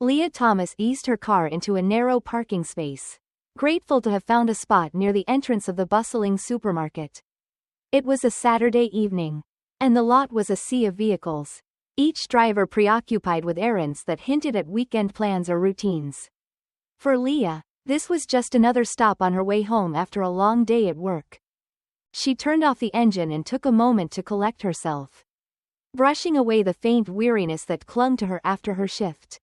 Leah Thomas eased her car into a narrow parking space, grateful to have found a spot near the entrance of the bustling supermarket. It was a Saturday evening, and the lot was a sea of vehicles, each driver preoccupied with errands that hinted at weekend plans or routines. For Leah, this was just another stop on her way home after a long day at work. She turned off the engine and took a moment to collect herself, brushing away the faint weariness that clung to her after her shift.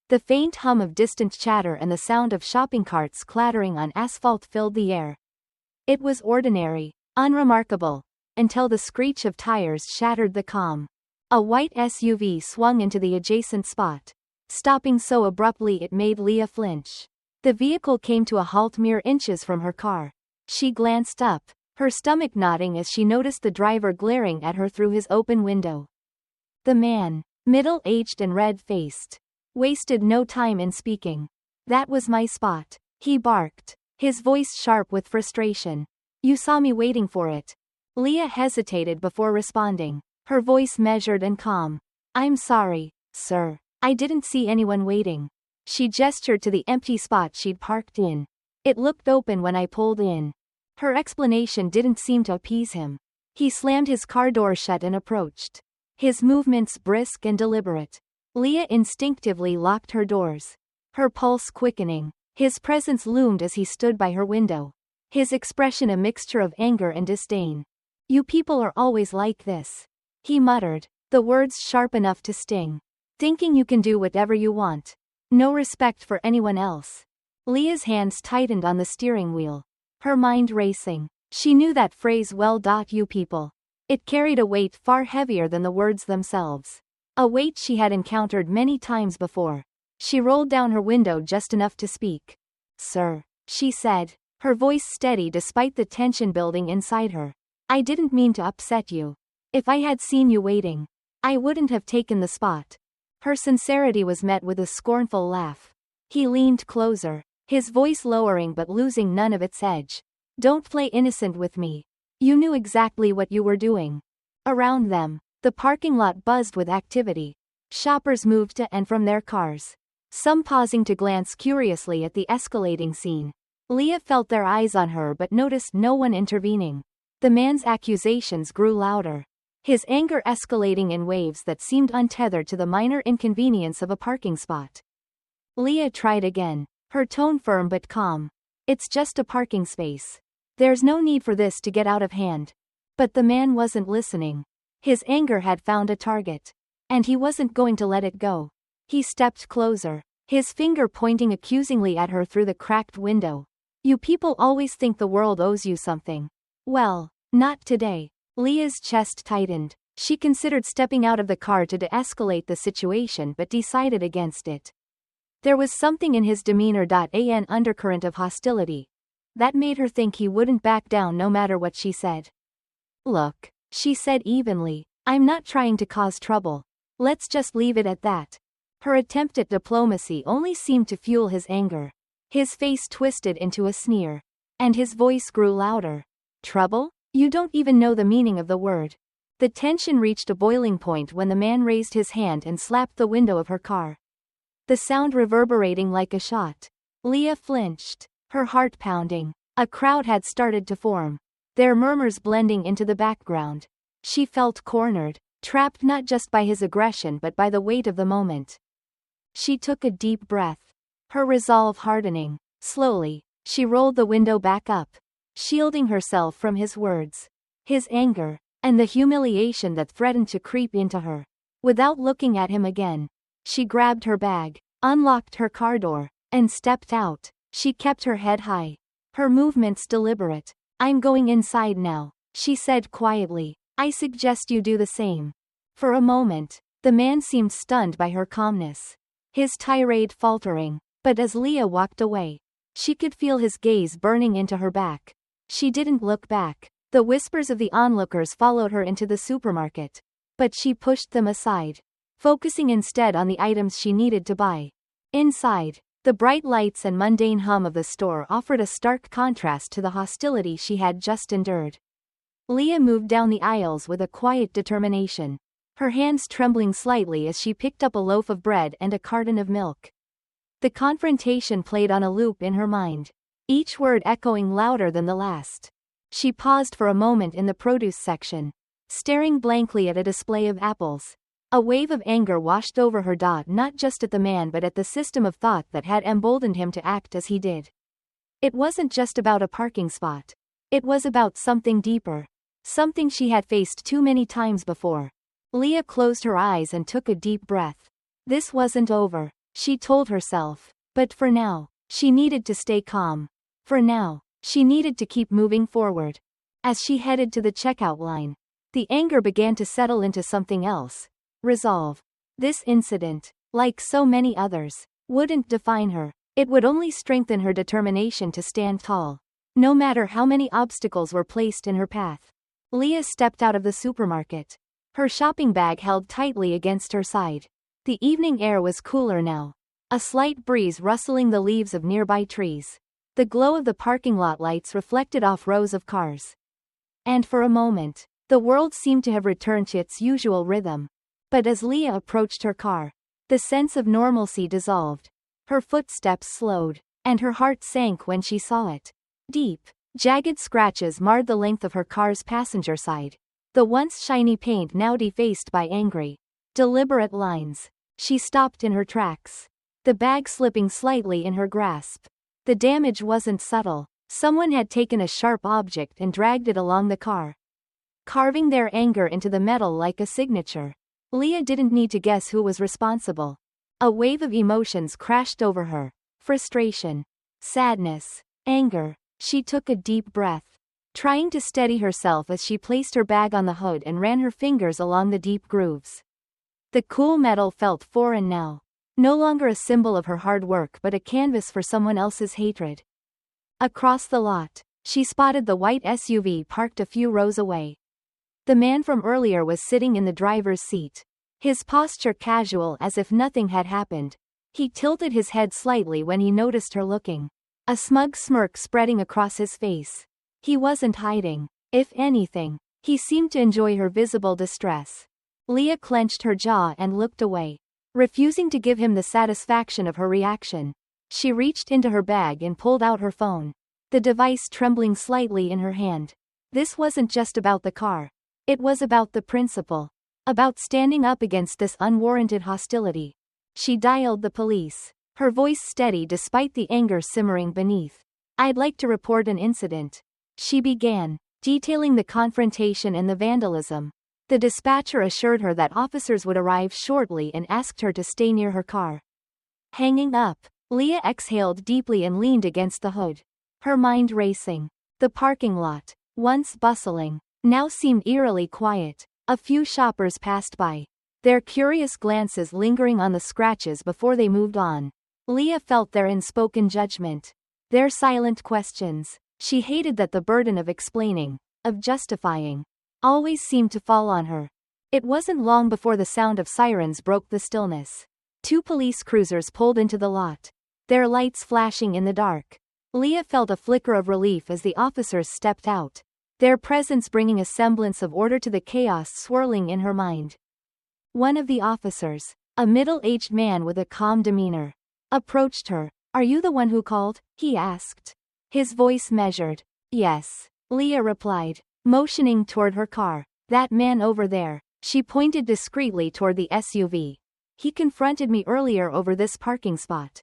The faint hum of distant chatter and the sound of shopping carts clattering on asphalt filled the air. It was ordinary, unremarkable, until the screech of tires shattered the calm. A white SUV swung into the adjacent spot, stopping so abruptly it made Leah flinch. The vehicle came to a halt mere inches from her car. She glanced up, her stomach knotting as she noticed the driver glaring at her through his open window. The man, middle-aged and red-faced, wasted no time in speaking. "That was my spot," he barked, his voice sharp with frustration. "You saw me waiting for it." Leah hesitated before responding, her voice measured and calm. "I'm sorry, sir. I didn't see anyone waiting." She gestured to the empty spot she'd parked in. "It looked open when I pulled in." Her explanation didn't seem to appease him. He slammed his car door shut and approached, his movements brisk and deliberate. Leah instinctively locked her doors, her pulse quickening. His presence loomed as he stood by her window, his expression a mixture of anger and disdain. "You people are always like this," he muttered, the words sharp enough to sting. "Thinking you can do whatever you want. No respect for anyone else." Leah's hands tightened on the steering wheel, her mind racing. She knew that phrase well. "You people." It carried a weight far heavier than the words themselves. A weight she had encountered many times before. She rolled down her window just enough to speak. "Sir," she said, her voice steady despite the tension building inside her. "I didn't mean to upset you. If I had seen you waiting, I wouldn't have taken the spot." Her sincerity was met with a scornful laugh. He leaned closer, his voice lowering but losing none of its edge. "Don't play innocent with me. You knew exactly what you were doing." Around them, the parking lot buzzed with activity. Shoppers moved to and from their cars, some pausing to glance curiously at the escalating scene. Leah felt their eyes on her but noticed no one intervening. The man's accusations grew louder, his anger escalating in waves that seemed untethered to the minor inconvenience of a parking spot. Leah tried again, her tone firm but calm. "It's just a parking space. There's no need for this to get out of hand." But the man wasn't listening. His anger had found a target, and he wasn't going to let it go. He stepped closer, his finger pointing accusingly at her through the cracked window. "You people always think the world owes you something. Well, not today." Leah's chest tightened. She considered stepping out of the car to de-escalate the situation but decided against it. There was something in his demeanor, an undercurrent of hostility, that made her think he wouldn't back down no matter what she said. "Look," she said evenly, "I'm not trying to cause trouble. Let's just leave it at that." Her attempt at diplomacy only seemed to fuel his anger. His face twisted into a sneer, and his voice grew louder. "Trouble? You don't even know the meaning of the word." The tension reached a boiling point when the man raised his hand and slapped the window of her car, the sound reverberating like a shot. Leah flinched, her heart pounding. A crowd had started to form, their murmurs blending into the background. She felt cornered, trapped not just by his aggression but by the weight of the moment. She took a deep breath, her resolve hardening. Slowly, she rolled the window back up, shielding herself from his words, his anger, and the humiliation that threatened to creep into her. Without looking at him again, she grabbed her bag, unlocked her car door, and stepped out. She kept her head high, her movements deliberate. "I'm going inside now," she said quietly. "I suggest you do the same." For a moment, the man seemed stunned by her calmness, his tirade faltering, but as Leah walked away, she could feel his gaze burning into her back. She didn't look back. The whispers of the onlookers followed her into the supermarket, but she pushed them aside, focusing instead on the items she needed to buy. Inside, the bright lights and mundane hum of the store offered a stark contrast to the hostility she had just endured. Leah moved down the aisles with a quiet determination, her hands trembling slightly as she picked up a loaf of bread and a carton of milk. The confrontation played on a loop in her mind, each word echoing louder than the last. She paused for a moment in the produce section, staring blankly at a display of apples. A wave of anger washed over her, not just at the man but at the system of thought that had emboldened him to act as he did. It wasn't just about a parking spot. It was about something deeper. Something she had faced too many times before. Leah closed her eyes and took a deep breath. This wasn't over, she told herself. But for now, she needed to stay calm. For now, she needed to keep moving forward. As she headed to the checkout line, the anger began to settle into something else. Resolve. This incident, like so many others, wouldn't define her. It would only strengthen her determination to stand tall, no matter how many obstacles were placed in her path. Leah stepped out of the supermarket, her shopping bag held tightly against her side. The evening air was cooler now, a slight breeze rustling the leaves of nearby trees. The glow of the parking lot lights reflected off rows of cars. And for a moment, the world seemed to have returned to its usual rhythm. But as Leah approached her car, the sense of normalcy dissolved. Her footsteps slowed, and her heart sank when she saw it. Deep, jagged scratches marred the length of her car's passenger side, the once shiny paint now defaced by angry, deliberate lines. She stopped in her tracks, the bag slipping slightly in her grasp. The damage wasn't subtle. Someone had taken a sharp object and dragged it along the car, carving their anger into the metal like a signature. Leah didn't need to guess who was responsible. A wave of emotions crashed over her. Frustration, sadness, anger. She took a deep breath, trying to steady herself as she placed her bag on the hood and ran her fingers along the deep grooves. The cool metal felt foreign now, no longer a symbol of her hard work but a canvas for someone else's hatred. Across the lot, she spotted the white SUV parked a few rows away. The man from earlier was sitting in the driver's seat, his posture casual as if nothing had happened. He tilted his head slightly when he noticed her looking, a smug smirk spreading across his face. He wasn't hiding. If anything, he seemed to enjoy her visible distress. Leah clenched her jaw and looked away, refusing to give him the satisfaction of her reaction. She reached into her bag and pulled out her phone, the device trembling slightly in her hand. This wasn't just about the car. It was about the principle. About standing up against this unwarranted hostility. She dialed the police, her voice steady despite the anger simmering beneath. "I'd like to report an incident," she began, detailing the confrontation and the vandalism. The dispatcher assured her that officers would arrive shortly and asked her to stay near her car. Hanging up, Leah exhaled deeply and leaned against the hood, her mind racing. The parking lot, once bustling, now seemed eerily quiet. A few shoppers passed by, their curious glances lingering on the scratches before they moved on. Leah felt their unspoken judgment, their silent questions. She hated that the burden of explaining, of justifying, always seemed to fall on her. It wasn't long before the sound of sirens broke the stillness. 2 police cruisers pulled into the lot, their lights flashing in the dark. Leah felt a flicker of relief as the officers stepped out, their presence bringing a semblance of order to the chaos swirling in her mind. One of the officers, a middle-aged man with a calm demeanor, approached her. "Are you the one who called?" he asked. His voice measured. "Yes," Leah replied, motioning toward her car. "That man over there." She pointed discreetly toward the SUV. "He confronted me earlier over this parking spot.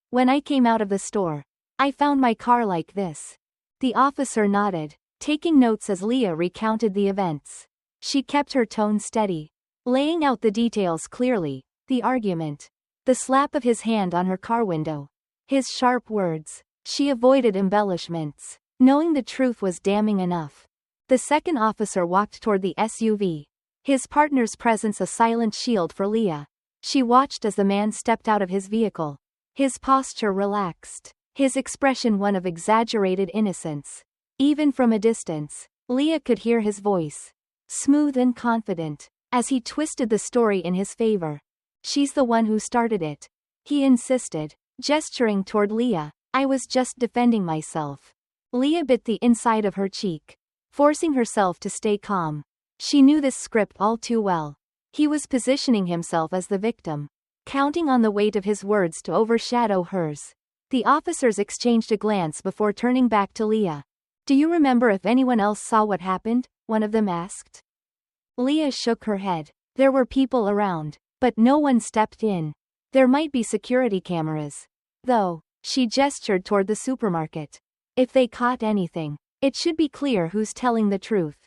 When I came out of the store, I found my car like this." The officer nodded, taking notes as Leah recounted the events. She kept her tone steady, laying out the details clearly. The argument, the slap of his hand on her car window, his sharp words. She avoided embellishments, knowing the truth was damning enough. The second officer walked toward the SUV, his partner's presence a silent shield for Leah. She watched as the man stepped out of his vehicle, his posture relaxed, his expression one of exaggerated innocence. Even from a distance, Leah could hear his voice, smooth and confident, as he twisted the story in his favor. "She's the one who started it," he insisted, gesturing toward Leah. "I was just defending myself." Leah bit the inside of her cheek, forcing herself to stay calm. She knew this script all too well. He was positioning himself as the victim, counting on the weight of his words to overshadow hers. The officers exchanged a glance before turning back to Leah. "Do you remember if anyone else saw what happened?" one of them asked. Leah shook her head. There were people around, but no one stepped in. There might be security cameras, though. She gestured toward the supermarket. If they caught anything, it should be clear who's telling the truth.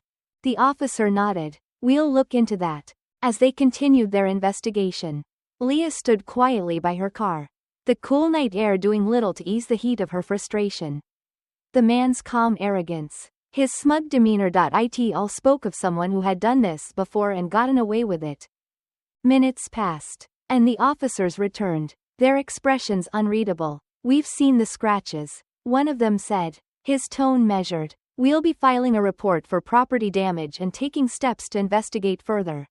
The officer nodded. "We'll look into that." As they continued their investigation, Leah stood quietly by her car, the cool night air doing little to ease the heat of her frustration. The man's calm arrogance, his smug demeanor. It all spoke of someone who had done this before and gotten away with it. Minutes passed, and the officers returned, their expressions unreadable. "We've seen the scratches," one of them said, his tone measured. "We'll be filing a report for property damage and taking steps to investigate further."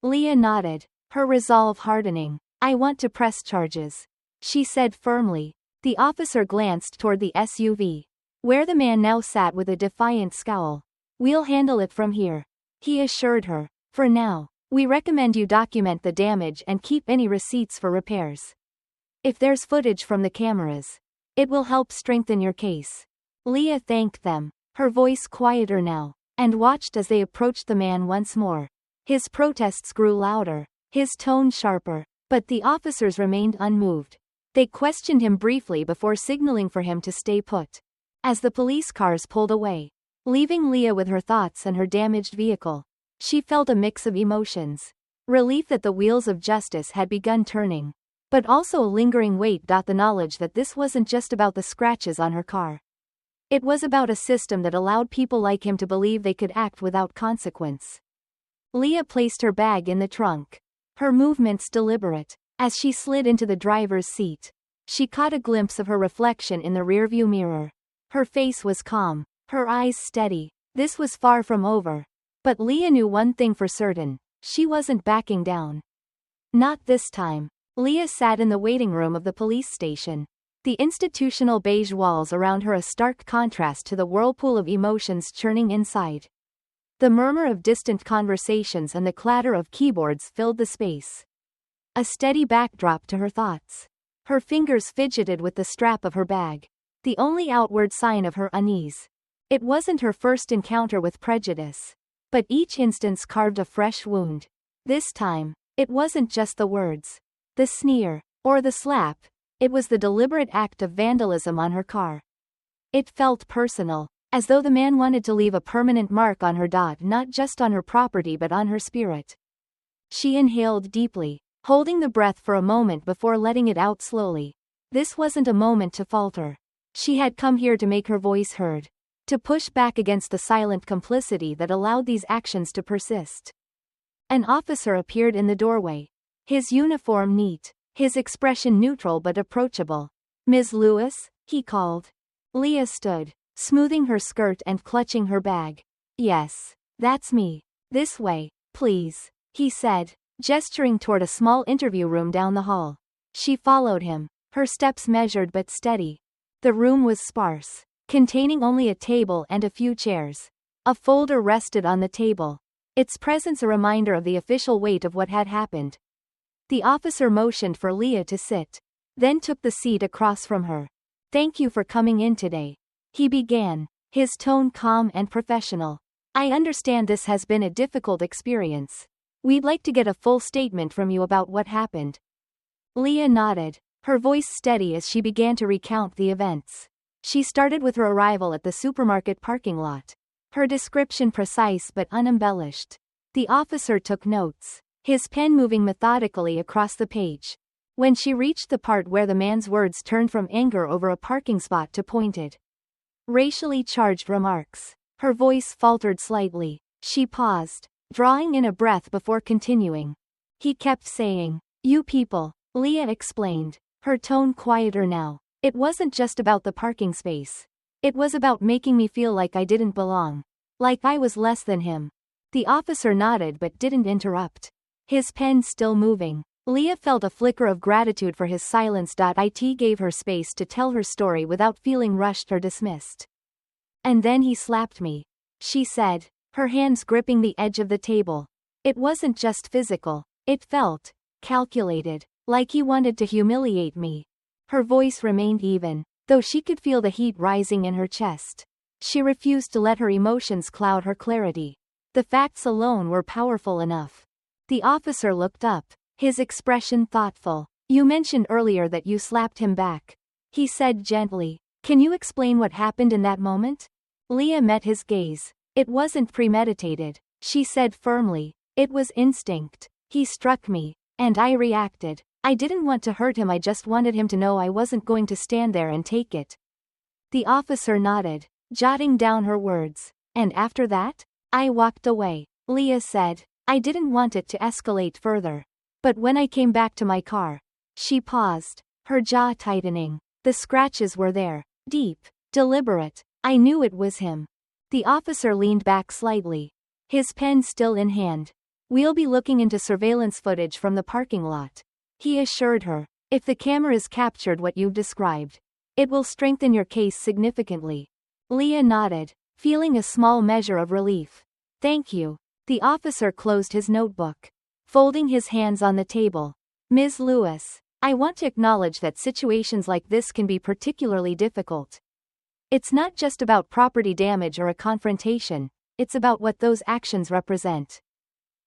Leah nodded, her resolve hardening. "I want to press charges," she said firmly. The officer glanced toward the SUV, where the man now sat with a defiant scowl. "We'll handle it from here," he assured her. "For now, we recommend you document the damage and keep any receipts for repairs. If there's footage from the cameras, it will help strengthen your case." Leah thanked them, her voice quieter now, and watched as they approached the man once more. His protests grew louder, his tone sharper, but the officers remained unmoved. They questioned him briefly before signaling for him to stay put. As the police cars pulled away, leaving Leah with her thoughts and her damaged vehicle, she felt a mix of emotions. Relief that the wheels of justice had begun turning, but also a lingering weight. The knowledge that this wasn't just about the scratches on her car. It was about a system that allowed people like him to believe they could act without consequence. Leah placed her bag in the trunk, her movements deliberate. As she slid into the driver's seat, she caught a glimpse of her reflection in the rearview mirror. Her face was calm, her eyes steady. This was far from over. But Leah knew one thing for certain: she wasn't backing down. Not this time. Leah sat in the waiting room of the police station, the institutional beige walls around her a stark contrast to the whirlpool of emotions churning inside. The murmur of distant conversations and the clatter of keyboards filled the space, a steady backdrop to her thoughts. Her fingers fidgeted with the strap of her bag, the only outward sign of her unease. It wasn't her first encounter with prejudice, but each instance carved a fresh wound. This time, it wasn't just the words, the sneer, or the slap. It was the deliberate act of vandalism on her car. It felt personal, as though the man wanted to leave a permanent mark on her. Not just on her property but on her spirit. She inhaled deeply, holding the breath for a moment before letting it out slowly. This wasn't a moment to falter. She had come here to make her voice heard, to push back against the silent complicity that allowed these actions to persist. An officer appeared in the doorway, his uniform neat, his expression neutral but approachable. "Ms. Lewis?" he called. Leah stood, smoothing her skirt and clutching her bag. "Yes, that's me. This way, please," he said, gesturing toward a small interview room down the hall. She followed him, her steps measured but steady. The room was sparse, containing only a table and a few chairs. A folder rested on the table, its presence a reminder of the official weight of what had happened. The officer motioned for Leah to sit, then took the seat across from her. "Thank you for coming in today," he began, his tone calm and professional. "I understand this has been a difficult experience. We'd like to get a full statement from you about what happened." Leah nodded, her voice steady as she began to recount the events. She started with her arrival at the supermarket parking lot, her description precise but unembellished. The officer took notes, his pen moving methodically across the page. When she reached the part where the man's words turned from anger over a parking spot to pointed, racially charged remarks, her voice faltered slightly. She paused, drawing in a breath before continuing. "He kept saying, 'You people,'" Leah explained, her tone quieter now. "It wasn't just about the parking space. It was about making me feel like I didn't belong. Like I was less than him." The officer nodded but didn't interrupt, his pen still moving. Leah felt a flicker of gratitude for his silence. It gave her space to tell her story without feeling rushed or dismissed. "And then he slapped me," she said, her hands gripping the edge of the table. It wasn't just physical, it felt calculated. Like he wanted to humiliate me. Her voice remained even, though she could feel the heat rising in her chest. She refused to let her emotions cloud her clarity. The facts alone were powerful enough. The officer looked up, his expression thoughtful. You mentioned earlier that you slapped him back. He said gently. Can you explain what happened in that moment? Leah met his gaze. It wasn't premeditated, she said firmly. It was instinct. He struck me, and I reacted. I didn't want to hurt him, I just wanted him to know I wasn't going to stand there and take it. The officer nodded, jotting down her words. And after that? I walked away, Leah said. I didn't want it to escalate further. But when I came back to my car. She paused, her jaw tightening. The scratches were there, deep, deliberate. I knew it was him. The officer leaned back slightly, his pen still in hand. We'll be looking into surveillance footage from the parking lot, he assured her. If the cameras captured what you've described, it will strengthen your case significantly. Leah nodded, feeling a small measure of relief. Thank you. The officer closed his notebook, folding his hands on the table. Ms. Lewis, I want to acknowledge that situations like this can be particularly difficult. It's not just about property damage or a confrontation, it's about what those actions represent.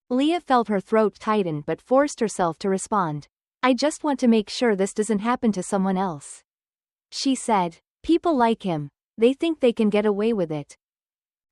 Leah felt her throat tighten but forced herself to respond. I just want to make sure this doesn't happen to someone else. She said. People like him, they think they can get away with it.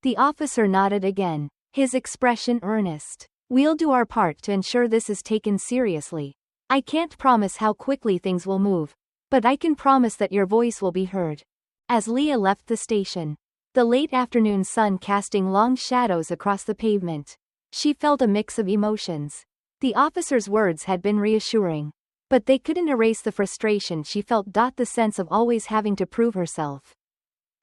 The officer nodded again, his expression earnest. We'll do our part to ensure this is taken seriously. I can't promise how quickly things will move, but I can promise that your voice will be heard. As Leah left the station, the late afternoon sun casting long shadows across the pavement, she felt a mix of emotions. The officer's words had been reassuring, but they couldn't erase the frustration she felt. The sense of always having to prove herself,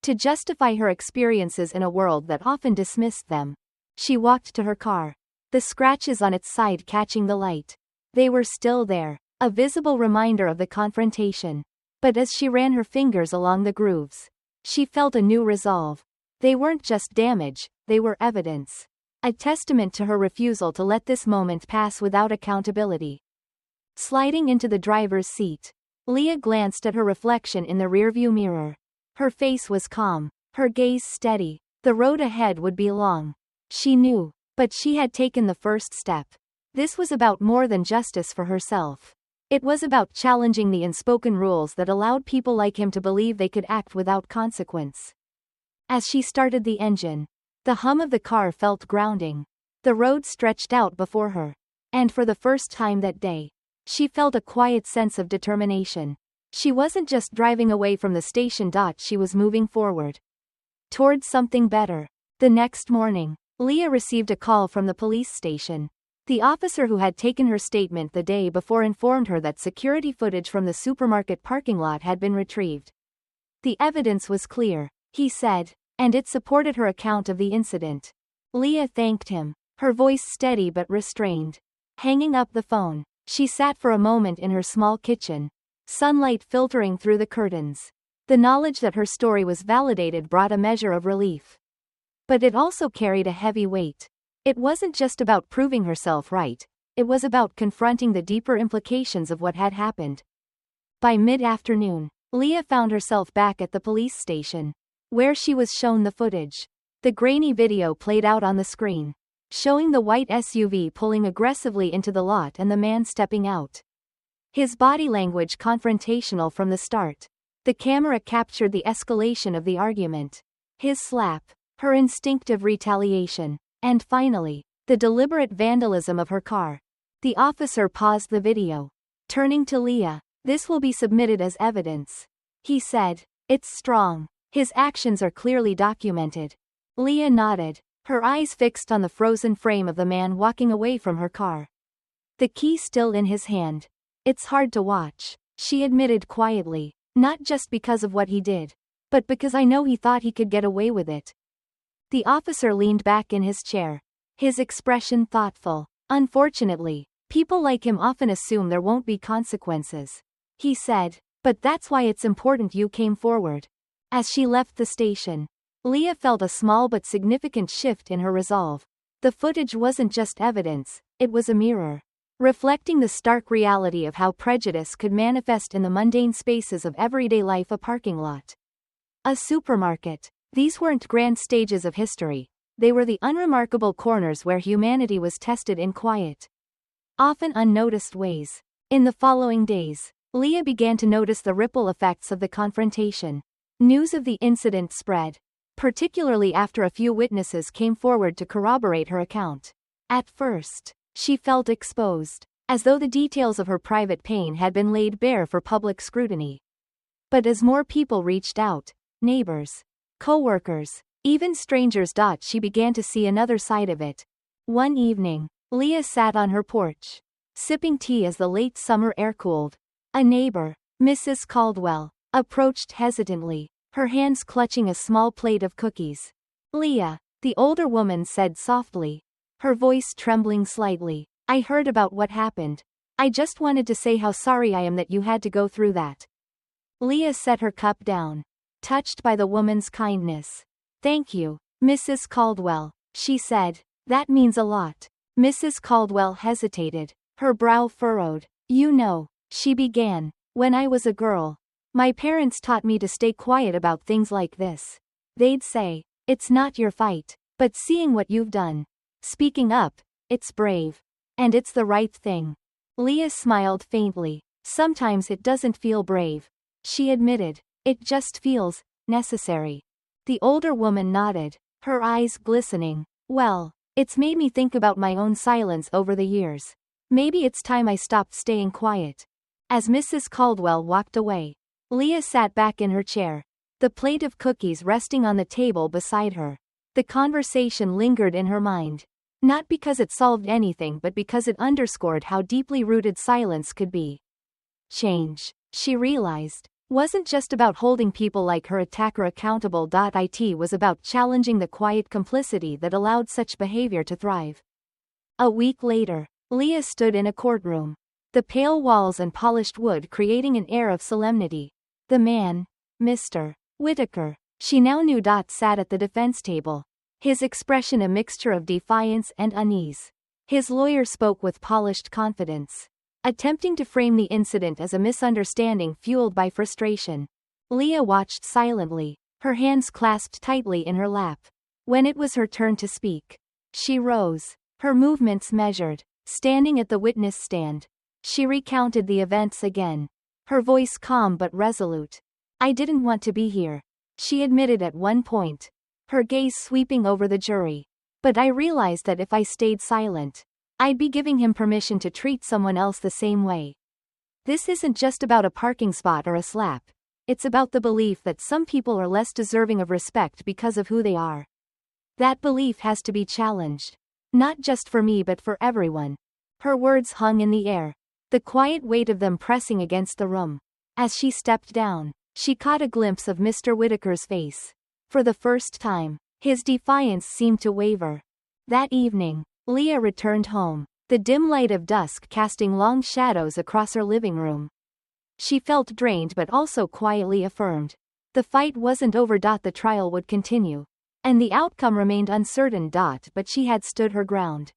to justify her experiences in a world that often dismissed them. She walked to her car, the scratches on its side catching the light. They were still there, a visible reminder of the confrontation. But as she ran her fingers along the grooves, she felt a new resolve. They weren't just damage, they were evidence. A testament to her refusal to let this moment pass without accountability. Sliding into the driver's seat, Leah glanced at her reflection in the rearview mirror. Her face was calm, her gaze steady. The road ahead would be long, she knew, but she had taken the first step. This was about more than justice for herself. It was about challenging the unspoken rules that allowed people like him to believe they could act without consequence. As she started the engine, the hum of the car felt grounding. The road stretched out before her, and for the first time that day, she felt a quiet sense of determination. She wasn't just driving away from the station. She was moving forward, towards something better. The next morning, Leah received a call from the police station. The officer who had taken her statement the day before informed her that security footage from the supermarket parking lot had been retrieved. The evidence was clear, he said, and it supported her account of the incident. Leah thanked him, her voice steady but restrained. Hanging up the phone, she sat for a moment in her small kitchen, sunlight filtering through the curtains. The knowledge that her story was validated brought a measure of relief. But it also carried a heavy weight. It wasn't just about proving herself right, it was about confronting the deeper implications of what had happened. By mid-afternoon, Leah found herself back at the police station, where she was shown the footage. The grainy video played out on the screen, showing the white SUV pulling aggressively into the lot and the man stepping out. His body language confrontational from the start. The camera captured the escalation of the argument. His slap, her instinctive retaliation. And finally, the deliberate vandalism of her car. The officer paused the video. Turning to Leah, this will be submitted as evidence, he said. It's strong. His actions are clearly documented. Leah nodded, her eyes fixed on the frozen frame of the man walking away from her car. The key still in his hand. It's hard to watch, she admitted quietly, not just because of what he did, but because I know he thought he could get away with it. The officer leaned back in his chair, his expression thoughtful. Unfortunately, people like him often assume there won't be consequences, he said, but that's why it's important you came forward. As she left the station, Leah felt a small but significant shift in her resolve. The footage wasn't just evidence, it was a mirror. reflecting the stark reality of how prejudice could manifest in the mundane spaces of everyday life. A parking lot. A supermarket. These weren't grand stages of history. They were the unremarkable corners where humanity was tested in quiet, often unnoticed ways. In the following days, Leah began to notice the ripple effects of the confrontation. News of the incident spread, particularly after a few witnesses came forward to corroborate her account. At first, she felt exposed, as though the details of her private pain had been laid bare for public scrutiny. But as more people reached out, neighbors, co-workers, even strangers, she began to see another side of it. One evening, Leah sat on her porch, sipping tea as the late summer air cooled. A neighbor, Mrs. Caldwell, approached hesitantly, her hands clutching a small plate of cookies. "Leah," the older woman said softly, her voice trembling slightly, "I heard about what happened. I just wanted to say how sorry I am that you had to go through that." Leah set her cup down, touched by the woman's kindness. "Thank you, Mrs. Caldwell," she said. "That means a lot." Mrs. Caldwell hesitated, her brow furrowed. "You know," she began, "when I was a girl, my parents taught me to stay quiet about things like this. They'd say, 'It's not your fight,' but seeing what you've done, speaking up, it's brave. And it's the right thing." Leah smiled faintly. "Sometimes it doesn't feel brave," she admitted. "It just feels necessary." The older woman nodded, her eyes glistening. "Well, it's made me think about my own silence over the years. Maybe it's time I stopped staying quiet." As Mrs. Caldwell walked away, Leah sat back in her chair, the plate of cookies resting on the table beside her. The conversation lingered in her mind, not because it solved anything but because it underscored how deeply rooted silence could be. Change, she realized, wasn't just about holding people like her attacker accountable. It was about challenging the quiet complicity that allowed such behavior to thrive. A week later, Leah stood in a courtroom, the pale walls and polished wood creating an air of solemnity. The man, Mr. Whitaker, she now knew, sat at the defense table, his expression a mixture of defiance and unease. His lawyer spoke with polished confidence, attempting to frame the incident as a misunderstanding fueled by frustration. Leah watched silently, her hands clasped tightly in her lap. When it was her turn to speak, she rose, her movements measured, standing at the witness stand. She recounted the events again, her voice calm but resolute. "I didn't want to be here," she admitted at one point, her gaze sweeping over the jury. "But I realized that if I stayed silent, I'd be giving him permission to treat someone else the same way. This isn't just about a parking spot or a slap. It's about the belief that some people are less deserving of respect because of who they are. That belief has to be challenged. Not just for me but for everyone." Her words hung in the air, the quiet weight of them pressing against the room. As she stepped down, she caught a glimpse of Mr. Whitaker's face. For the first time, his defiance seemed to waver. That evening, Leah returned home, the dim light of dusk casting long shadows across her living room. She felt drained but also quietly affirmed. The fight wasn't over. The trial would continue, and the outcome remained uncertain. But she had stood her ground.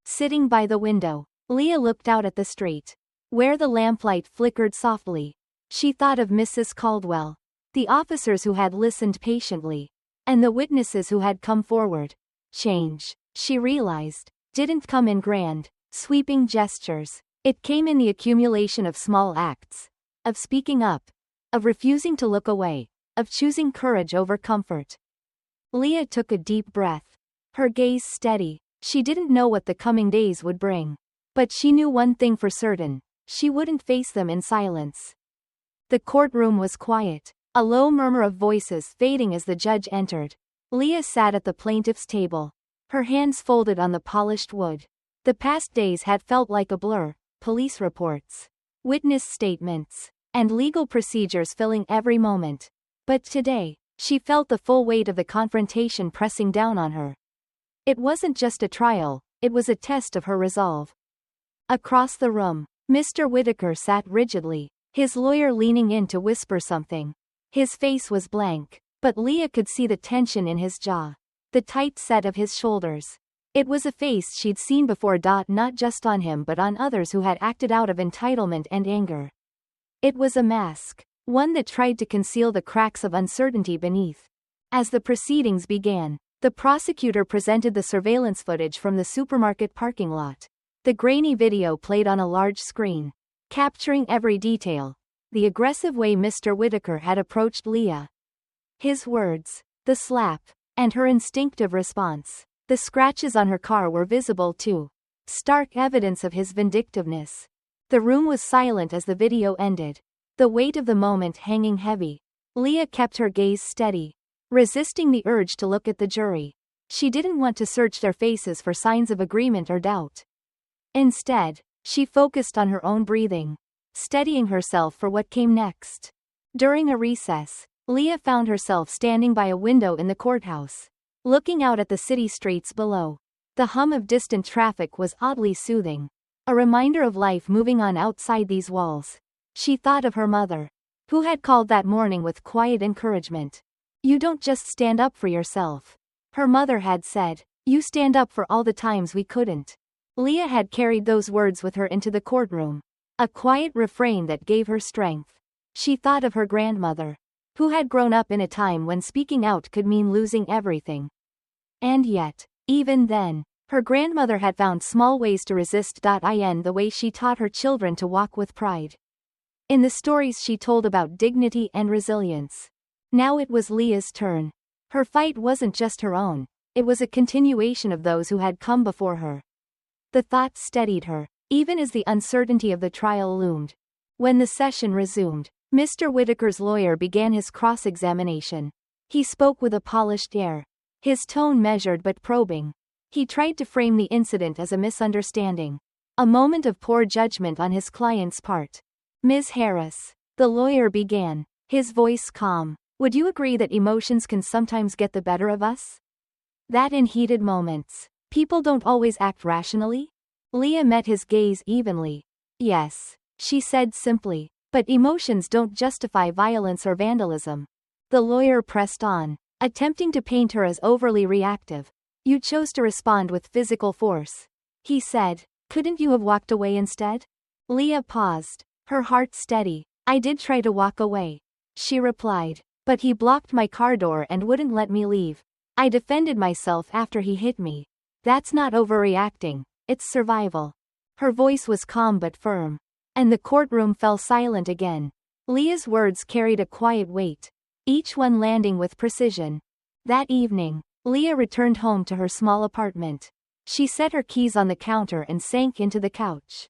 Sitting by the window, Leah looked out at the street, where the lamplight flickered softly. She thought of Mrs. Caldwell, the officers who had listened patiently, and the witnesses who had come forward. Change, she realized, didn't come in grand, sweeping gestures. It came in the accumulation of small acts, of speaking up, of refusing to look away, of choosing courage over comfort. Leah took a deep breath, her gaze steady. She didn't know what the coming days would bring, but she knew one thing for certain: she wouldn't face them in silence. The courtroom was quiet, a low murmur of voices fading as the judge entered. Leah sat at the plaintiff's table, her hands folded on the polished wood. The past days had felt like a blur, police reports, witness statements, and legal procedures filling every moment. But today, she felt the full weight of the confrontation pressing down on her. It wasn't just a trial, it was a test of her resolve. Across the room, Mr. Whitaker sat rigidly, his lawyer leaning in to whisper something. His face was blank, but Leah could see the tension in his jaw, the tight set of his shoulders. It was a face she'd seen before. Not just on him but on others who had acted out of entitlement and anger. It was a mask, one that tried to conceal the cracks of uncertainty beneath. As the proceedings began, the prosecutor presented the surveillance footage from the supermarket parking lot. The grainy video played on a large screen, capturing every detail. The aggressive way Mr. Whitaker had approached Leah. His words, the slap, and her instinctive response. The scratches on her car were visible too. Stark evidence of his vindictiveness. The room was silent as the video ended, the weight of the moment hanging heavy. Leah kept her gaze steady, resisting the urge to look at the jury. She didn't want to search their faces for signs of agreement or doubt. Instead, she focused on her own breathing, steadying herself for what came next. During a recess, Leah found herself standing by a window in the courthouse, looking out at the city streets below. The hum of distant traffic was oddly soothing, a reminder of life moving on outside these walls. She thought of her mother, who had called that morning with quiet encouragement. "You don't just stand up for yourself," her mother had said. "You stand up for all the times we couldn't." Leah had carried those words with her into the courtroom, a quiet refrain that gave her strength. She thought of her grandmother, who had grown up in a time when speaking out could mean losing everything. And yet, even then, her grandmother had found small ways to resist. In the way she taught her children to walk with pride. In the stories she told about dignity and resilience. Now it was Leah's turn. Her fight wasn't just her own, it was a continuation of those who had come before her. The thought steadied her, even as the uncertainty of the trial loomed. When the session resumed, Mr. Whitaker's lawyer began his cross-examination. He spoke with a polished air, his tone measured but probing. He tried to frame the incident as a misunderstanding, a moment of poor judgment on his client's part. "Ms. Harris," the lawyer began, his voice calm, "would you agree that emotions can sometimes get the better of us? That in heated moments, people don't always act rationally?" Leah met his gaze evenly. "Yes," she said simply, "but emotions don't justify violence or vandalism." The lawyer pressed on, attempting to paint her as overly reactive. "You chose to respond with physical force," he said. "Couldn't you have walked away instead?" Leah paused, her heart steady. "I did try to walk away," she replied, "but he blocked my car door and wouldn't let me leave. I defended myself after he hit me. That's not overreacting, it's survival." Her voice was calm but firm, and the courtroom fell silent again. Leah's words carried a quiet weight, each one landing with precision. That evening, Leah returned home to her small apartment. She set her keys on the counter and sank into the couch.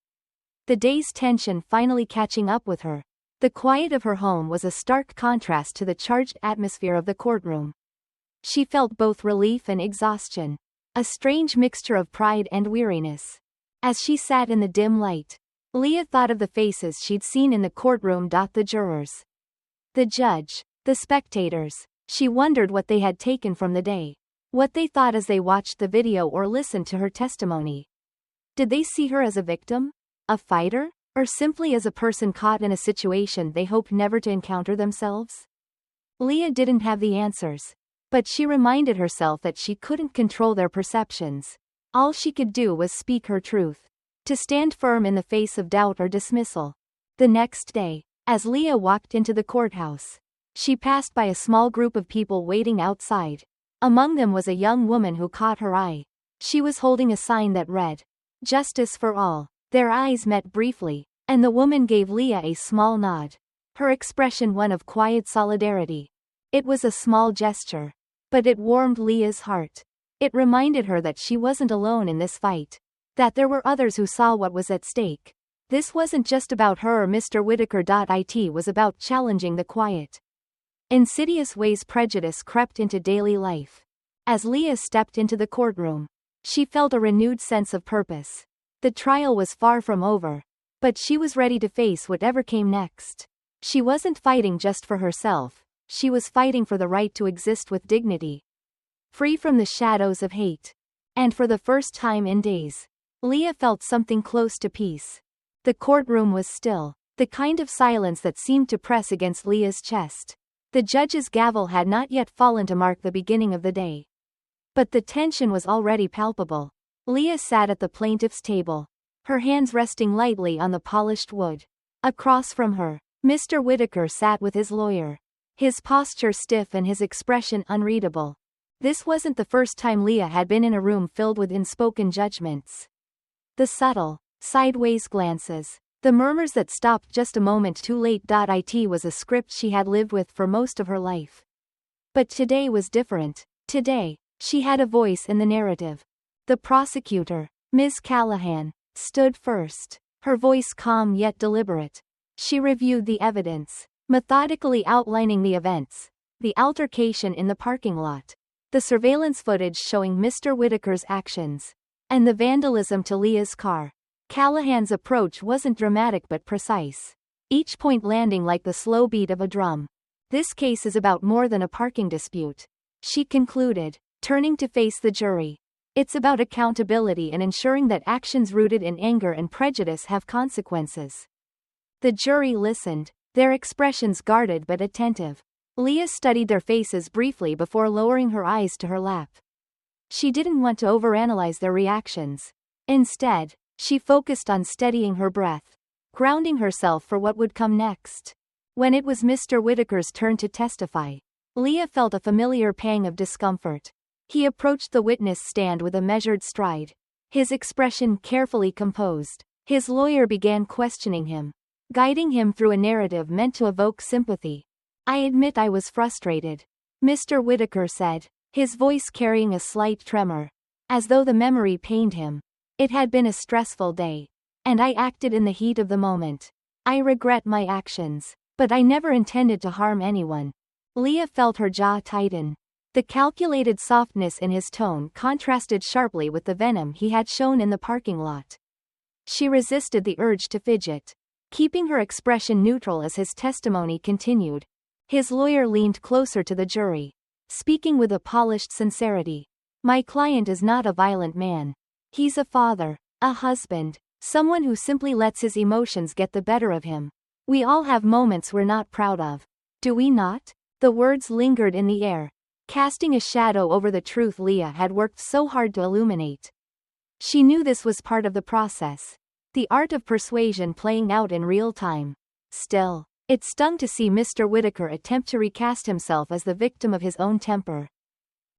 The day's tension finally catching up with her. The quiet of her home was a stark contrast to the charged atmosphere of the courtroom. She felt both relief and exhaustion, a strange mixture of pride and weariness. As she sat in the dim light, Leah thought of the faces she'd seen in the courtroom. The jurors, the judge, the spectators. She wondered what they had taken from the day, what they thought as they watched the video or listened to her testimony. Did they see her as a victim, a fighter, or simply as a person caught in a situation they hoped never to encounter themselves? Leah didn't have the answers, but she reminded herself that she couldn't control their perceptions. All she could do was speak her truth, to stand firm in the face of doubt or dismissal. The next day, as Leah walked into the courthouse, she passed by a small group of people waiting outside. Among them was a young woman who caught her eye. She was holding a sign that read, "Justice for all." Their eyes met briefly, and the woman gave Leah a small nod, her expression one of quiet solidarity. It was a small gesture, but it warmed Leah's heart. It reminded her that she wasn't alone in this fight, that there were others who saw what was at stake. This wasn't just about her or Mr. Whitaker. It was about challenging the quiet, insidious ways prejudice crept into daily life. As Leah stepped into the courtroom, she felt a renewed sense of purpose. The trial was far from over, but she was ready to face whatever came next. She wasn't fighting just for herself, she was fighting for the right to exist with dignity, free from the shadows of hate. And for the first time in days, Leah felt something close to peace. The courtroom was still, the kind of silence that seemed to press against Leah's chest. The judge's gavel had not yet fallen to mark the beginning of the day, but the tension was already palpable. Leah sat at the plaintiff's table, her hands resting lightly on the polished wood. Across from her, Mr. Whitaker sat with his lawyer, his posture stiff and his expression unreadable. This wasn't the first time Leah had been in a room filled with unspoken judgments. The subtle, sideways glances, the murmurs that stopped just a moment too late. It was a script she had lived with for most of her life. But today was different. Today, she had a voice in the narrative. The prosecutor, Ms. Callahan, stood first, her voice calm yet deliberate. She reviewed the evidence, methodically outlining the events, the altercation in the parking lot, the surveillance footage showing Mr. Whitaker's actions, and the vandalism to Leah's car. Callahan's approach wasn't dramatic but precise, each point landing like the slow beat of a drum. This case is about more than a parking dispute, she concluded, turning to face the jury. It's about accountability and ensuring that actions rooted in anger and prejudice have consequences. The jury listened, their expressions guarded but attentive. Leah studied their faces briefly before lowering her eyes to her lap. She didn't want to overanalyze their reactions. Instead, she focused on steadying her breath, grounding herself for what would come next. When it was Mr. Whitaker's turn to testify, Leah felt a familiar pang of discomfort. He approached the witness stand with a measured stride, his expression carefully composed. His lawyer began questioning him, guiding him through a narrative meant to evoke sympathy. "I admit I was frustrated," Mr. Whitaker said, his voice carrying a slight tremor, as though the memory pained him. "It had been a stressful day, and I acted in the heat of the moment. I regret my actions, but I never intended to harm anyone." Leah felt her jaw tighten. The calculated softness in his tone contrasted sharply with the venom he had shown in the parking lot. She resisted the urge to fidget, keeping her expression neutral as his testimony continued. His lawyer leaned closer to the jury, speaking with a polished sincerity. "My client is not a violent man. He's a father, a husband, someone who simply lets his emotions get the better of him. We all have moments we're not proud of. Do we not?" The words lingered in the air, casting a shadow over the truth Leah had worked so hard to illuminate. She knew this was part of the process, the art of persuasion playing out in real time. Still, it stung to see Mr. Whitaker attempt to recast himself as the victim of his own temper.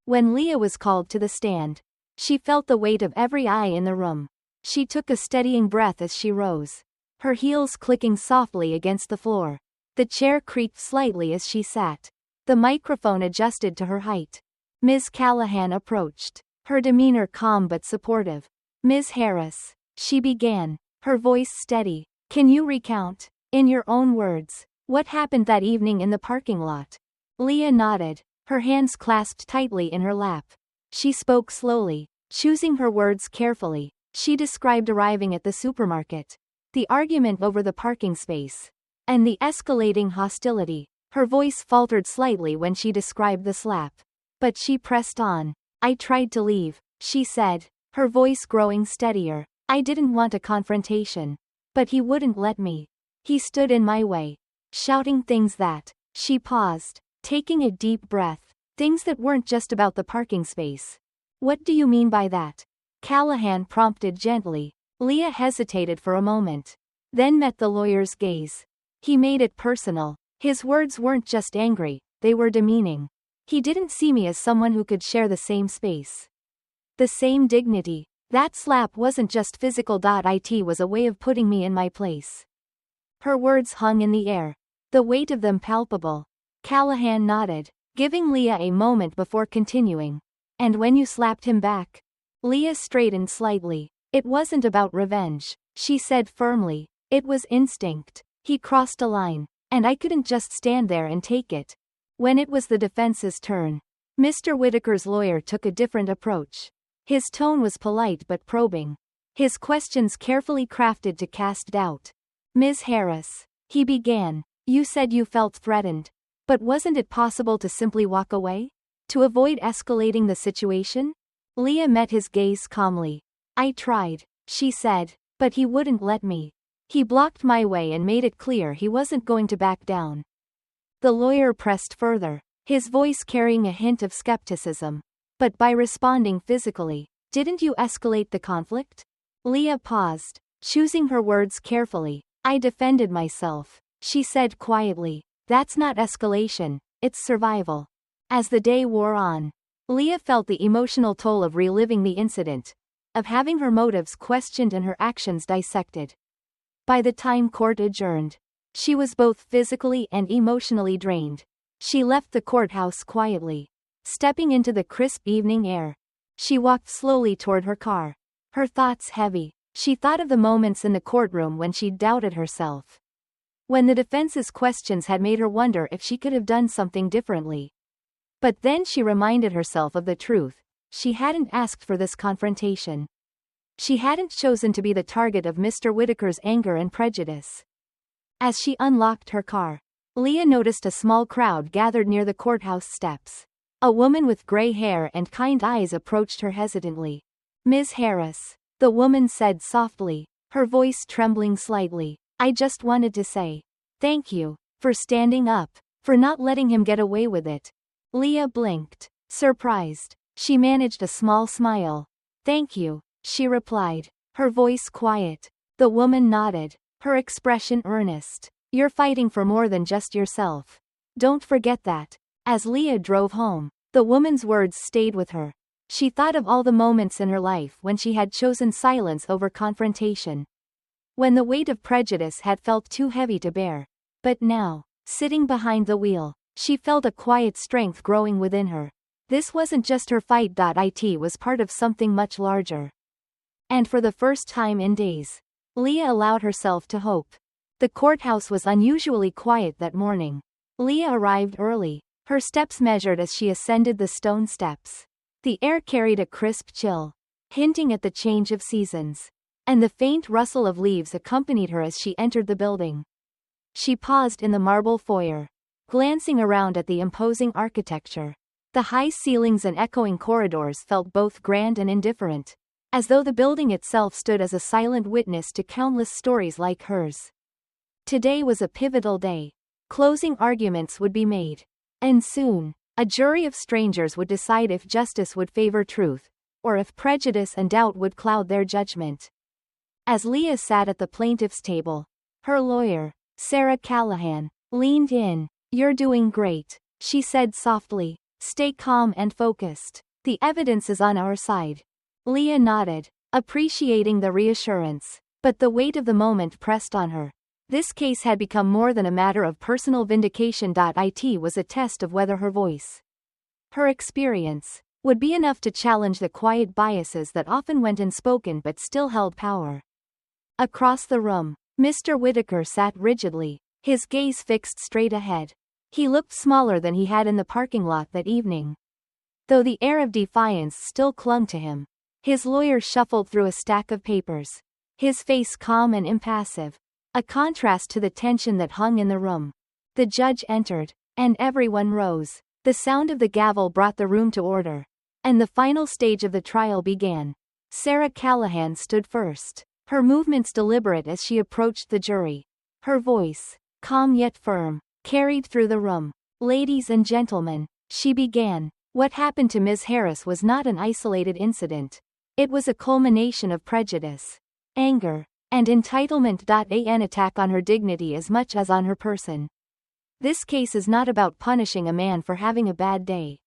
When Leah was called to the stand, she felt the weight of every eye in the room. She took a steadying breath as she rose, her heels clicking softly against the floor. The chair creaked slightly as she sat. The microphone adjusted to her height. Ms. Callahan approached, her demeanor calm but supportive. "Ms. Harris," she began, her voice steady, "can you recount, in your own words, what happened that evening in the parking lot?" Leah nodded, her hands clasped tightly in her lap. She spoke slowly, choosing her words carefully. She described arriving at the supermarket, the argument over the parking space, and the escalating hostility. Her voice faltered slightly when she described the slap. But she pressed on. "I tried to leave," she said, her voice growing steadier. "I didn't want a confrontation. But he wouldn't let me. He stood in my way, shouting things that..." She paused, taking a deep breath. "Things that weren't just about the parking space." "What do you mean by that?" Callahan prompted gently. Leah hesitated for a moment, then met the lawyer's gaze. "He made it personal. His words weren't just angry, they were demeaning. He didn't see me as someone who could share the same space, the same dignity. That slap wasn't just physical. It was a way of putting me in my place." Her words hung in the air, the weight of them palpable. Callahan nodded, giving Leah a moment before continuing. "And when you slapped him back?" Leah straightened slightly. "It wasn't about revenge," she said firmly. "It was instinct. He crossed a line, and I couldn't just stand there and take it." When it was the defense's turn, Mr. Whitaker's lawyer took a different approach. His tone was polite but probing, his questions carefully crafted to cast doubt. "Ms. Harris," he began, "you said you felt threatened. But wasn't it possible to simply walk away? To avoid escalating the situation?" Leah met his gaze calmly. "I tried," she said, "but he wouldn't let me. He blocked my way and made it clear he wasn't going to back down." The lawyer pressed further, his voice carrying a hint of skepticism. "But by responding physically, Didn't you escalate the conflict? Leah paused, choosing her words carefully. I defended myself, she said quietly. That's not escalation, it's survival. As the day wore on, Leah felt the emotional toll of reliving the incident, of having her motives questioned and her actions dissected. By the time court adjourned, she was both physically and emotionally drained. She left the courthouse quietly, stepping into the crisp evening air. She walked slowly toward her car, her thoughts heavy. She thought of the moments in the courtroom when she doubted herself, when the defense's questions had made her wonder if she could have done something differently. But then she reminded herself of the truth. She hadn't asked for this confrontation. She hadn't chosen to be the target of Mr. Whitaker's anger and prejudice. As she unlocked her car, Leah noticed a small crowd gathered near the courthouse steps. A woman with gray hair and kind eyes approached her hesitantly. Ms. Harris, the woman said softly, her voice trembling slightly. I just wanted to say, thank you, for standing up, for not letting him get away with it. Leah blinked, surprised. She managed a small smile. Thank you, she replied, her voice quiet. The woman nodded, her expression earnest. You're fighting for more than just yourself. Don't forget that. As Leah drove home, the woman's words stayed with her. She thought of all the moments in her life when she had chosen silence over confrontation, when the weight of prejudice had felt too heavy to bear. But now, sitting behind the wheel, she felt a quiet strength growing within her. This wasn't just her fight. It was part of something much larger. And for the first time in days, Leah allowed herself to hope. The courthouse was unusually quiet that morning. Leah arrived early, her steps measured as she ascended the stone steps. The air carried a crisp chill, hinting at the change of seasons, and the faint rustle of leaves accompanied her as she entered the building. She paused in the marble foyer, glancing around at the imposing architecture. The high ceilings and echoing corridors felt both grand and indifferent, as though the building itself stood as a silent witness to countless stories like hers. Today was a pivotal day. Closing arguments would be made, and soon, a jury of strangers would decide if justice would favor truth, or if prejudice and doubt would cloud their judgment. As Leah sat at the plaintiff's table, her lawyer, Sarah Callahan, leaned in. You're doing great, she said softly. Stay calm and focused. The evidence is on our side. Leah nodded, appreciating the reassurance, but the weight of the moment pressed on her. This case had become more than a matter of personal vindication. It was a test of whether her voice, her experience, would be enough to challenge the quiet biases that often went unspoken but still held power. Across the room, Mr. Whitaker sat rigidly, his gaze fixed straight ahead. He looked smaller than he had in the parking lot that evening, though the air of defiance still clung to him. His lawyer shuffled through a stack of papers, his face calm and impassive, a contrast to the tension that hung in the room. The judge entered, and everyone rose. The sound of the gavel brought the room to order, and the final stage of the trial began. Sarah Callahan stood first, her movements deliberate as she approached the jury. Her voice, calm yet firm, carried through the room. Ladies and gentlemen, she began. What happened to Ms. Harris was not an isolated incident. It was a culmination of prejudice, anger, and entitlement. An attack on her dignity as much as on her person. This case is not about punishing a man for having a bad day.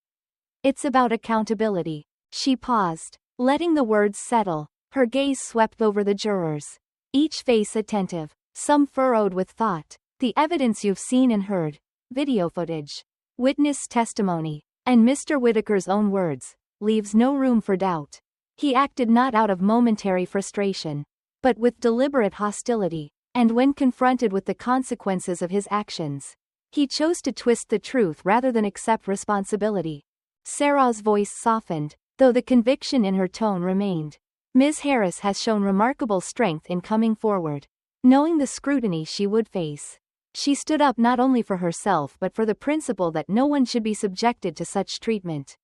It's about accountability. She paused, letting the words settle. Her gaze swept over the jurors, each face attentive, some furrowed with thought. The evidence you've seen and heard, video footage, witness testimony, and Mr. Whitaker's own words, leaves no room for doubt. He acted not out of momentary frustration, but with deliberate hostility, and when confronted with the consequences of his actions, he chose to twist the truth rather than accept responsibility. Sarah's voice softened, though the conviction in her tone remained. Ms. Harris has shown remarkable strength in coming forward, knowing the scrutiny she would face. She stood up not only for herself but for the principle that no one should be subjected to such treatment,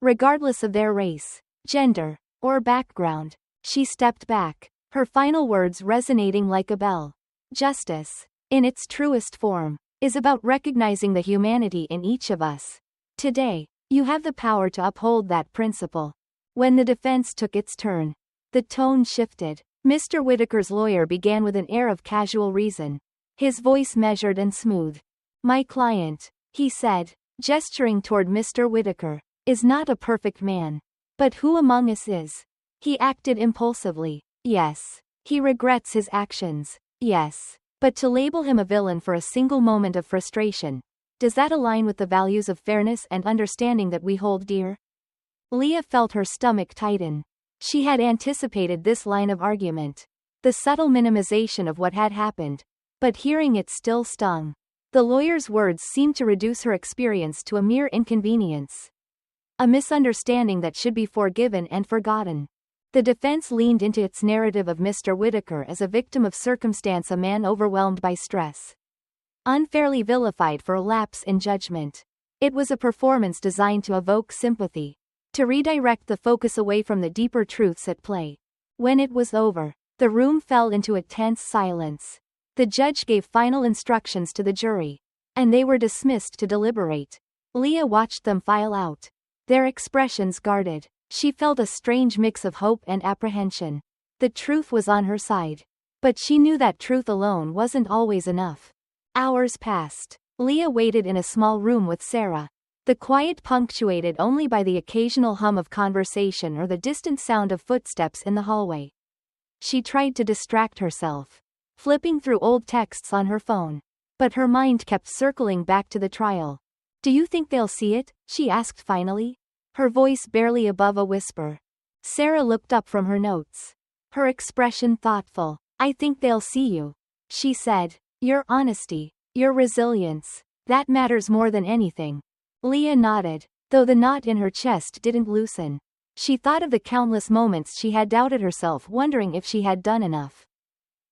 regardless of their race, gender, or background. She stepped back, her final words resonating like a bell. Justice, in its truest form, is about recognizing the humanity in each of us. Today, you have the power to uphold that principle. When the defense took its turn, the tone shifted. Mr. Whitaker's lawyer began with an air of casual reason, his voice measured and smooth. My client, he said, gesturing toward Mr. Whitaker, is not a perfect man. But who among us is? He acted impulsively. Yes. He regrets his actions. Yes. But to label him a villain for a single moment of frustration, does that align with the values of fairness and understanding that we hold dear? Leah felt her stomach tighten. She had anticipated this line of argument. The subtle minimization of what had happened. But hearing it still stung. The lawyer's words seemed to reduce her experience to a mere inconvenience. A misunderstanding that should be forgiven and forgotten. The defense leaned into its narrative of Mr. Whitaker as a victim of circumstance, a man overwhelmed by stress. Unfairly vilified for a lapse in judgment. It was a performance designed to evoke sympathy. To redirect the focus away from the deeper truths at play. When it was over, the room fell into a tense silence. The judge gave final instructions to the jury. And they were dismissed to deliberate. Leah watched them file out. Their expressions guarded. She felt a strange mix of hope and apprehension. The truth was on her side. But she knew that truth alone wasn't always enough. Hours passed. Leah waited in a small room with Sarah. The quiet punctuated only by the occasional hum of conversation or the distant sound of footsteps in the hallway. She tried to distract herself, flipping through old texts on her phone. But her mind kept circling back to the trial. Do you think they'll see it? She asked finally. Her voice barely above a whisper. Sarah looked up from her notes. Her expression thoughtful. I think they'll see you. She said. Your honesty. Your resilience. That matters more than anything. Leah nodded, though the knot in her chest didn't loosen. She thought of the countless moments she had doubted herself, wondering if she had done enough.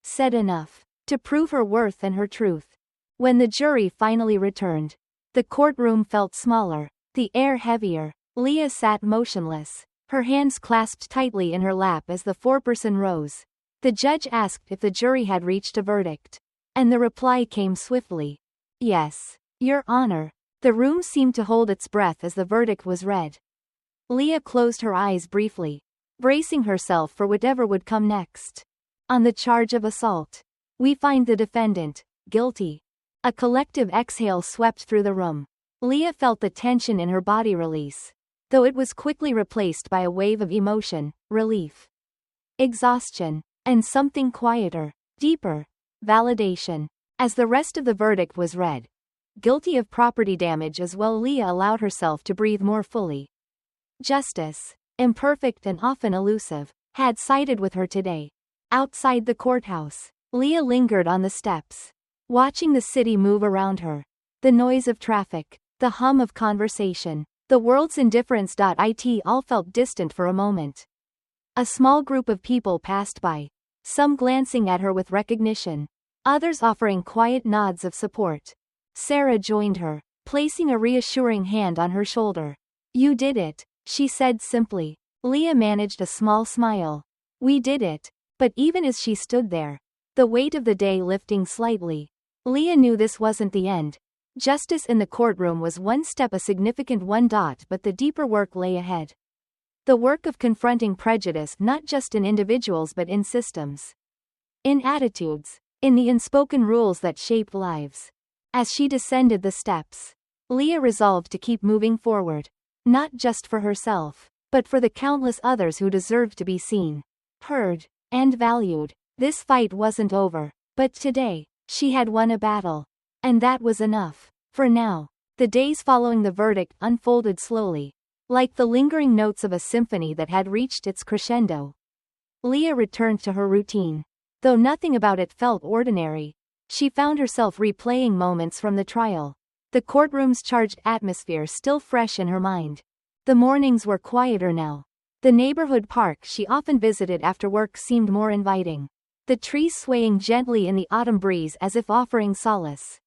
Said enough. To prove her worth and her truth. When the jury finally returned, the courtroom felt smaller, the air heavier. Leah sat motionless, her hands clasped tightly in her lap as the foreperson rose. The judge asked if the jury had reached a verdict. And the reply came swiftly. Yes, Your Honor. The room seemed to hold its breath as the verdict was read. Leah closed her eyes briefly, bracing herself for whatever would come next. On the charge of assault, we find the defendant guilty. A collective exhale swept through the room. Leah felt the tension in her body release, though it was quickly replaced by a wave of emotion, relief, exhaustion, and something quieter, deeper, validation. As the rest of the verdict was read, guilty of property damage as well, Leah allowed herself to breathe more fully. Justice, imperfect and often elusive, had sided with her today. Outside the courthouse, Leah lingered on the steps, watching the city move around her. The noise of traffic, the hum of conversation, the world's indifference. It all felt distant for a moment. A small group of people passed by, some glancing at her with recognition, others offering quiet nods of support. Sarah joined her, placing a reassuring hand on her shoulder. You did it, she said simply. Leah managed a small smile. We did it. But even as she stood there, the weight of the day lifting slightly, Leah knew this wasn't the end. Justice in the courtroom was one step, a significant one. But the deeper work lay ahead. The work of confronting prejudice not just in individuals but in systems. In attitudes. In the unspoken rules that shaped lives. As she descended the steps, Leah resolved to keep moving forward. Not just for herself, but for the countless others who deserved to be seen, heard, and valued. This fight wasn't over. But today, she had won a battle. And that was enough. For now. The days following the verdict unfolded slowly, like the lingering notes of a symphony that had reached its crescendo. Leah returned to her routine. Though nothing about it felt ordinary, she found herself replaying moments from the trial. The courtroom's charged atmosphere still fresh in her mind. The mornings were quieter now. The neighborhood park she often visited after work seemed more inviting. The trees swaying gently in the autumn breeze as if offering solace.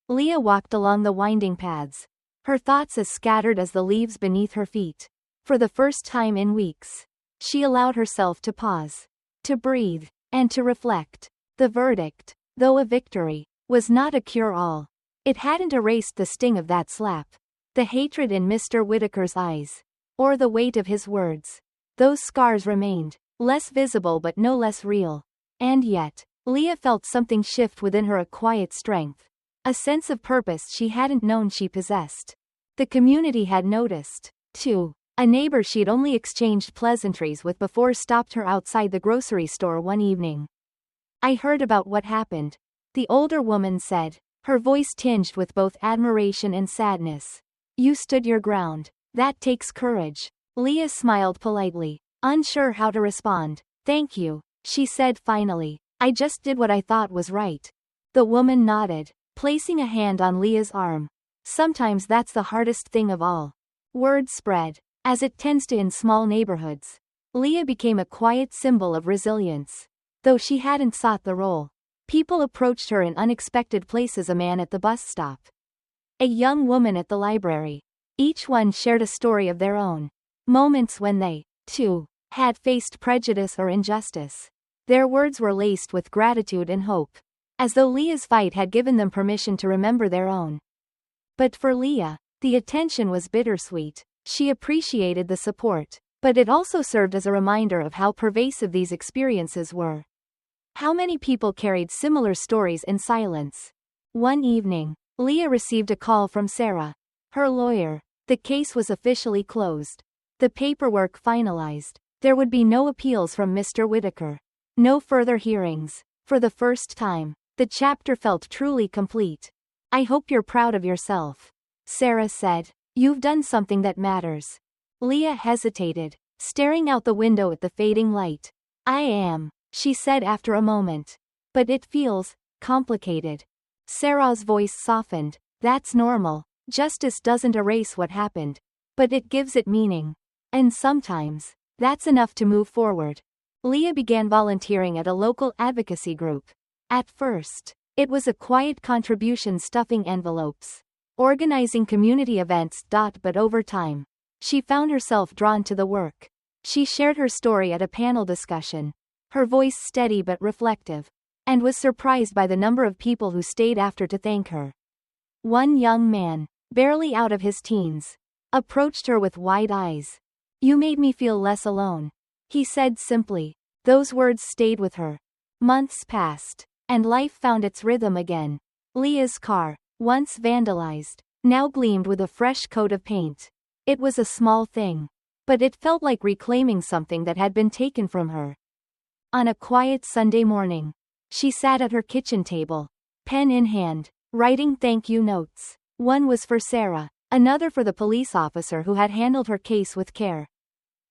Leah walked along the winding paths, her thoughts as scattered as the leaves beneath her feet. For the first time in weeks, she allowed herself to pause, to breathe, and to reflect. The verdict, though a victory, was not a cure-all. It hadn't erased the sting of that slap, the hatred in Mr. Whitaker's eyes, or the weight of his words. those scars remained, less visible but no less real. And yet, Leah felt something shift within her, a quiet strength. A sense of purpose she hadn't known she possessed. The community had noticed, too. A neighbor she'd only exchanged pleasantries with before stopped her outside the grocery store one evening. "I heard about what happened," the older woman said, her voice tinged with both admiration and sadness. "You stood your ground. That takes courage." Leah smiled politely, unsure how to respond. "Thank you," she said finally. "I just did what I thought was right." The woman nodded, placing a hand on Leah's arm. "Sometimes that's the hardest thing of all." Word spread, as it tends to in small neighborhoods. Leah became a quiet symbol of resilience. Though she hadn't sought the role, people approached her in unexpected places: a man at the bus stop, a young woman at the library. Each one shared a story of their own. Moments when they, too, had faced prejudice or injustice. Their words were laced with gratitude and hope, as though Leah's fight had given them permission to remember their own. But for Leah, the attention was bittersweet. She appreciated the support, but it also served as a reminder of how pervasive these experiences were. How many people carried similar stories in silence? One evening, Leah received a call from Sarah, her lawyer. The case was officially closed. The paperwork finalized. There would be no appeals from Mr. Whitaker. No further hearings. For the first time, the chapter felt truly complete. "I hope you're proud of yourself," Sarah said. "You've done something that matters." Leah hesitated, staring out the window at the fading light. "I am," she said after a moment. "But it feels complicated." Sarah's voice softened. "That's normal. Justice doesn't erase what happened, but it gives it meaning. And sometimes, that's enough to move forward." Leah began volunteering at a local advocacy group. At first, it was a quiet contribution, stuffing envelopes, organizing community events. But over time, she found herself drawn to the work. She shared her story at a panel discussion, her voice steady but reflective, and was surprised by the number of people who stayed after to thank her. One young man, barely out of his teens, approached her with wide eyes. "You made me feel less alone," he said simply. Those words stayed with her. Months passed, and life found its rhythm again. Leah's car, once vandalized, now gleamed with a fresh coat of paint. It was a small thing, but it felt like reclaiming something that had been taken from her. On a quiet Sunday morning, she sat at her kitchen table, pen in hand, writing thank you notes. One was for Sarah, another for the police officer who had handled her case with care.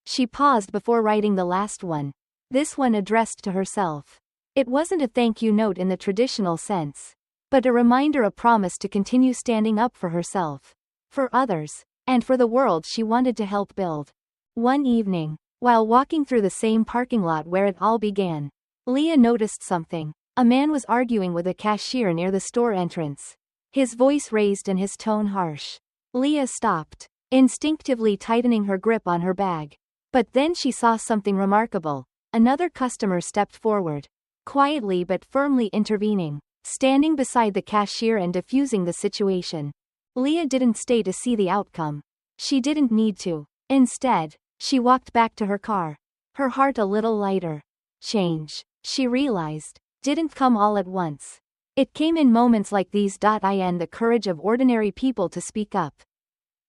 She paused before writing the last one, this one addressed to herself. It wasn't a thank you note in the traditional sense, but a reminder, a promise to continue standing up for herself, for others, and for the world she wanted to help build. One evening, while walking through the same parking lot where it all began, Leah noticed something. A man was arguing with a cashier near the store entrance, his voice raised and his tone harsh. Leah stopped, instinctively tightening her grip on her bag. But then she saw something remarkable. Another customer stepped forward, quietly but firmly intervening, standing beside the cashier and diffusing the situation. Leah didn't stay to see the outcome. She didn't need to. Instead, she walked back to her car, her heart a little lighter. Change, she realized, didn't come all at once. It came in moments like these. In the courage of ordinary people to speak up,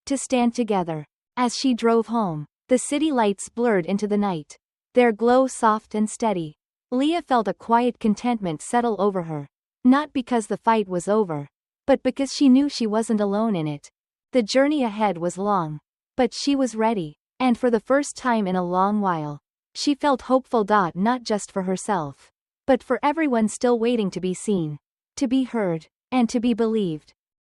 to stand together. As she drove home, the city lights blurred into the night, their glow soft and steady. Leah felt a quiet contentment settle over her. Not because the fight was over, but because she knew she wasn't alone in it. The journey ahead was long, but she was ready, and for the first time in a long while, she felt hopeful. Not just for herself, but for everyone still waiting to be seen, to be heard, and to be believed.